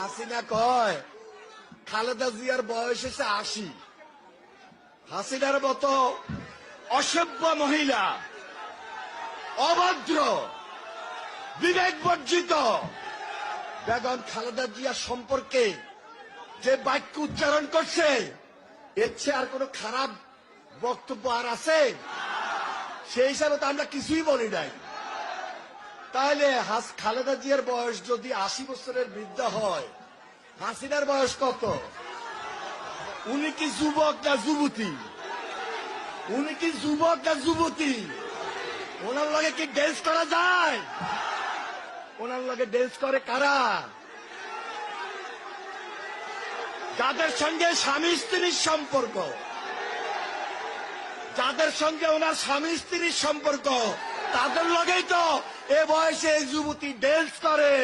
হাসিনা কয় খালেদা জিয়ার বয়স এসে ৮০। হাসিনার মতো অসভ্য মহিলা, অভদ্র, বিবেক বর্জিত বেগম খালেদা জিয়া সম্পর্কে যে বাক্য উচ্চারণ করছে, এর চেয়ে আর কোনো খারাপ বক্তব্য আর আছে? সেই হিসাবে তো আমরা কিছুই বলি নাই। তাহলে খালেদা জিয়ার বয়স যদি ৮০ বছরের বৃদ্ধা হয়, হাসিনার বয়স কত? উনি কি যুবক না যুবতী? উনি কি যুবক না যুবতী? ওনার লগে কি ড্যান্স করা যায়? ওনার লগে ড্যান্স করে কারা? যাদের সঙ্গে স্বামী স্ত্রীর সম্পর্ক, যাদের সঙ্গে ওনার স্বামী স্ত্রীর সম্পর্ক, তাদের লগেই তো এ বয়সে যুবতী ড্যান্স করে।